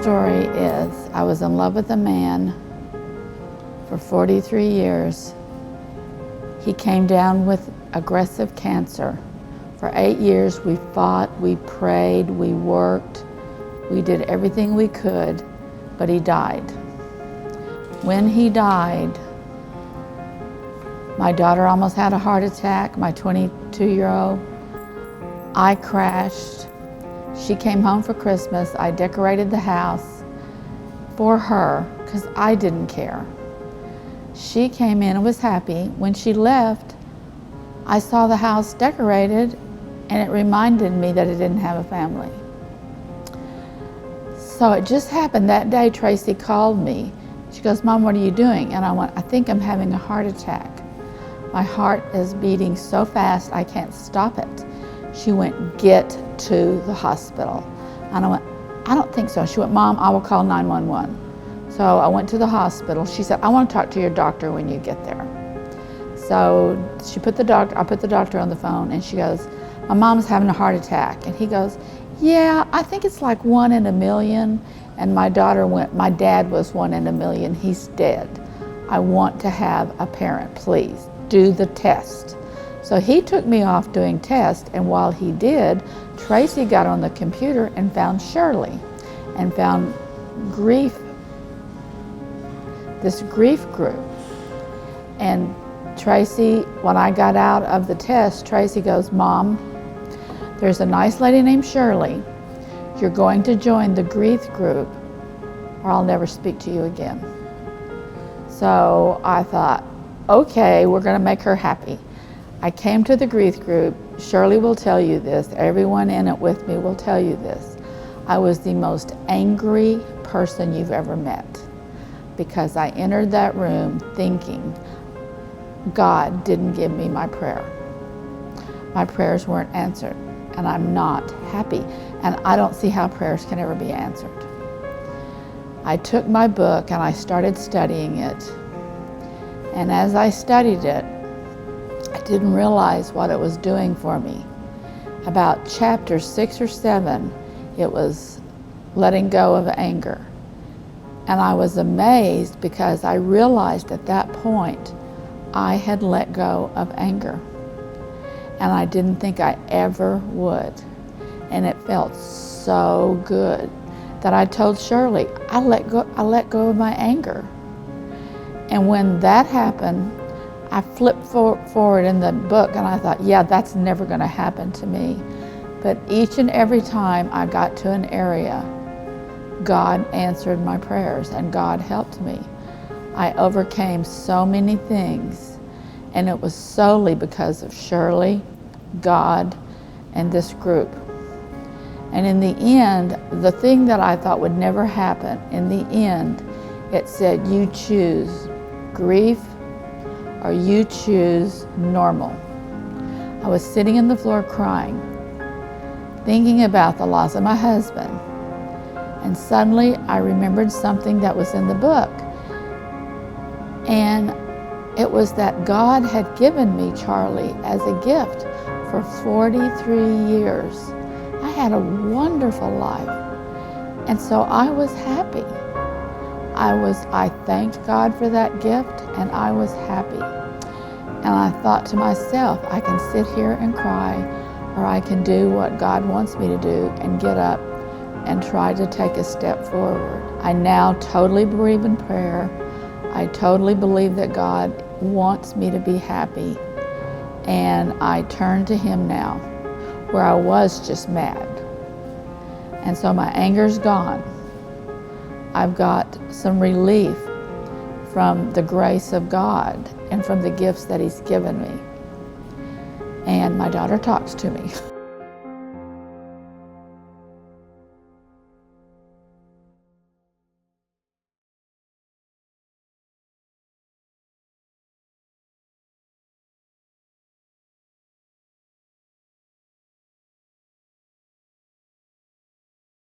story is I was in love with a man for 43 years. He came down with aggressive cancer. For 8 years we fought, we prayed, we worked, we did everything we could, but he died. When he died, my daughter almost had a heart attack, my 22-year-old. I crashed. She came home for Christmas. I decorated the house for her because I didn't care. She came in and was happy. When she left, I saw the house decorated and it reminded me that I didn't have a family. So it just happened that day. Tracy called me. She goes, "Mom, what are you doing?" And I went, "I think I'm having a heart attack. My heart is beating so fast I can't stop it." She went, "Get to the hospital." And I went, "I don't think so." She went, "Mom, I will call 911. So I went to the hospital. She said, "I want to talk to your doctor when you get there." So I put the doctor on the phone and she goes, "My mom's having a heart attack." And he goes, "Yeah, I think it's like 1 in a million. And my daughter went, "My dad was 1 in a million. He's dead. I want to have a parent, please. Do the test." So he took me off doing tests, and while he did, Tracy got on the computer and found Shirley and found this grief group. And Tracy, when I got out of the test, Tracy goes, "Mom, there's a nice lady named Shirley. You're going to join the grief group or I'll never speak to you again." So I thought, okay, we're going to make her happy. I came to the grief group. Shirley will tell you this. Everyone in it with me will tell you this. I was the most angry person you've ever met because I entered that room thinking God didn't give me my prayer. My prayers weren't answered, and I'm not happy. And I don't see how prayers can ever be answered. I took my book and I started studying it. And as I studied it, I didn't realize what it was doing for me. About chapter 6 or 7, it was letting go of anger. And I was amazed because I realized at that point I had let go of anger. And I didn't think I ever would. And it felt so good that I told Shirley, I let go of my anger. And when that happened, I flipped forward in the book and I thought, yeah, that's never going to happen to me. But each and every time I got to an area, God answered my prayers and God helped me. I overcame so many things, and it was solely because of Shirley, God, and this group. And in the end, the thing that I thought would never happen, in the end, it said, you choose grief or you choose normal. I was sitting on the floor crying, thinking about the loss of my husband. And suddenly I remembered something that was in the book. And it was that God had given me Charlie as a gift for 43 years. I had a wonderful life. And so I was happy. I thanked God for that gift, and I was happy. And I thought to myself, I can sit here and cry, or I can do what God wants me to do and get up and try to take a step forward. I now totally believe in prayer. I totally believe that God wants me to be happy. And I turn to Him now, where I was just mad. And so my anger's gone. I've got some relief from the grace of God and from the gifts that He's given me. And my daughter talks to me.